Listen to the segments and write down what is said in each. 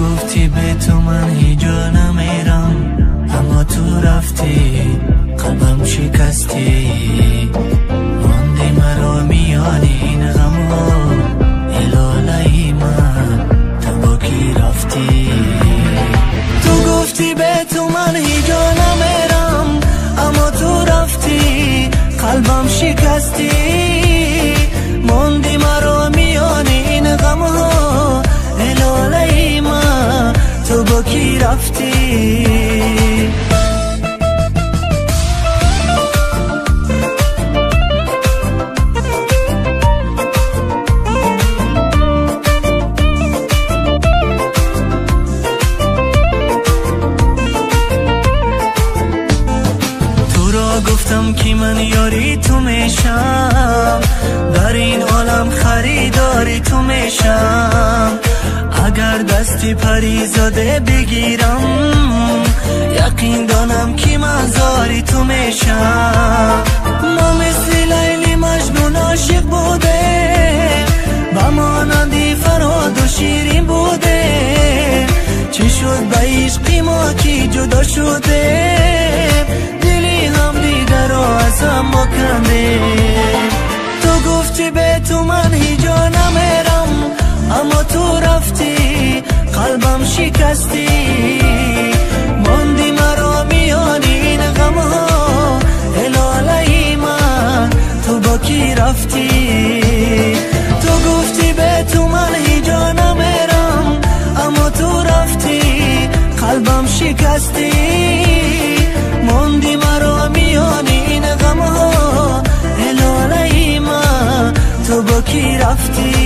گفتی به تو من هیچ جا نمیرم، اما تو رفتی قلبم شکستی. ماندی مرا میان این غم ها، الاله من تو با کی رفتی؟ تو گفتی به تو من هیچ جا نمیرم، اما تو رفتی قلبم شکستی. ماندی مرا میان این غم ها، الاله من تو با کی رفتی؟ گفتم که من یاری تو میشم، در این عالم خریداری تو میشم. اگر دستی پریزاده بگیرم، یقین دانم که من زاری تو میشم. ما مثل لیلی مجنون عاشق بوده، با مانندی فرهاد و شیرین بوده. چی شد به عشقی ما که جدا شده، ما کنده. تو گفتی به تو من هیچ جا نمیرم، اما تو رفتی قلبم شکستی. ماندی مرا میان این غم ها، الاله من تو با کی رفتی؟ تو گفتی به تو من هیچ جا نمیرم، اما تو رفتی قلبم شکستی. ماندی مرا میان این غم ها، الاله من تو با کی رفتی؟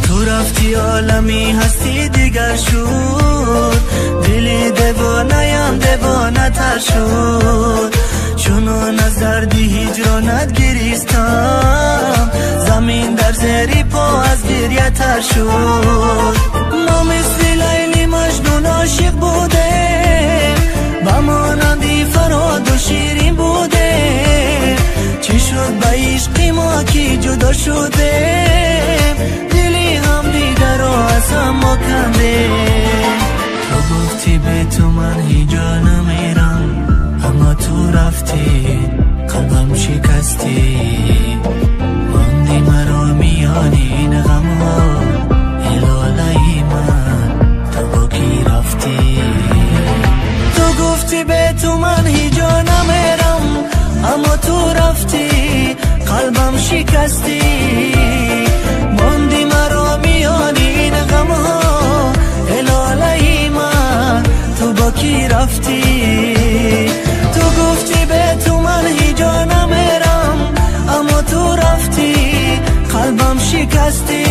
تو رفتی عالمی هستی دیگر شد، دلی دیوانه تر شد. چونون از دردی هجرانت گریستم، زمین در زیر پا از گریه تر شد. ما مثل لیلی مجنون عاشق بوده، با مانندی فرهاد و شیرین بوده. چی شد به عشقی ما که جدا شده، دلی هم دیگر رو از هم کنده. تو گفتی به تو من هیچ جا نمیرم، اما تو رفتی قلبم شکستی. ماندی مرا میان این غم ها، الاله من تو با کی رفتی؟ تو گفتی به تو من هیچ جا نمیرم، اما تو رفتی قلبم شکستی. ماندی مرا میان این غم ها، الاله من تو با کی رفتی؟ تو گفتی به تو من هیچ جا نمیرم، اما تو رفتی قلبم شکستی.